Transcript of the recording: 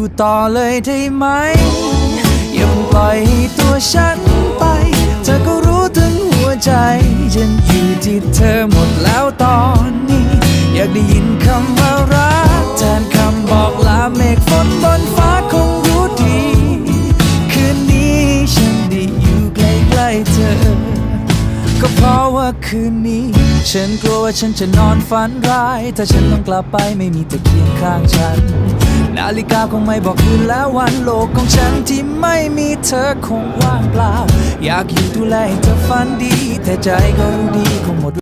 อยู่ต่อเลยได้ไหมอย่าปล่อยให้ตัวฉันไปเธอก็รู้ถึงหัวใจฉันอยู่ที่เธอหมดแล้วตอนนี้อยากได้ยินคำว่ารักแทนคำบอกลาเมฆฝนบนฟ้าคงรู้ดีคืนนี้ฉันได้อยู่ใกล้ๆเธอก็เพราะว่าคืนนี้ฉันกลัวว่าฉันจะนอนฝันร้ายถ้าฉันต้องกลับไปไม่มีเธอเคียงข้างฉันนาฬิกาคงไม่บอกคืนและวันโลกของฉันที่ไม่มีเธอคงว่างเปล่าอยากอยู่ดูแลให้เธอฝันดีแต่ใจก็รู้ดีคงหมด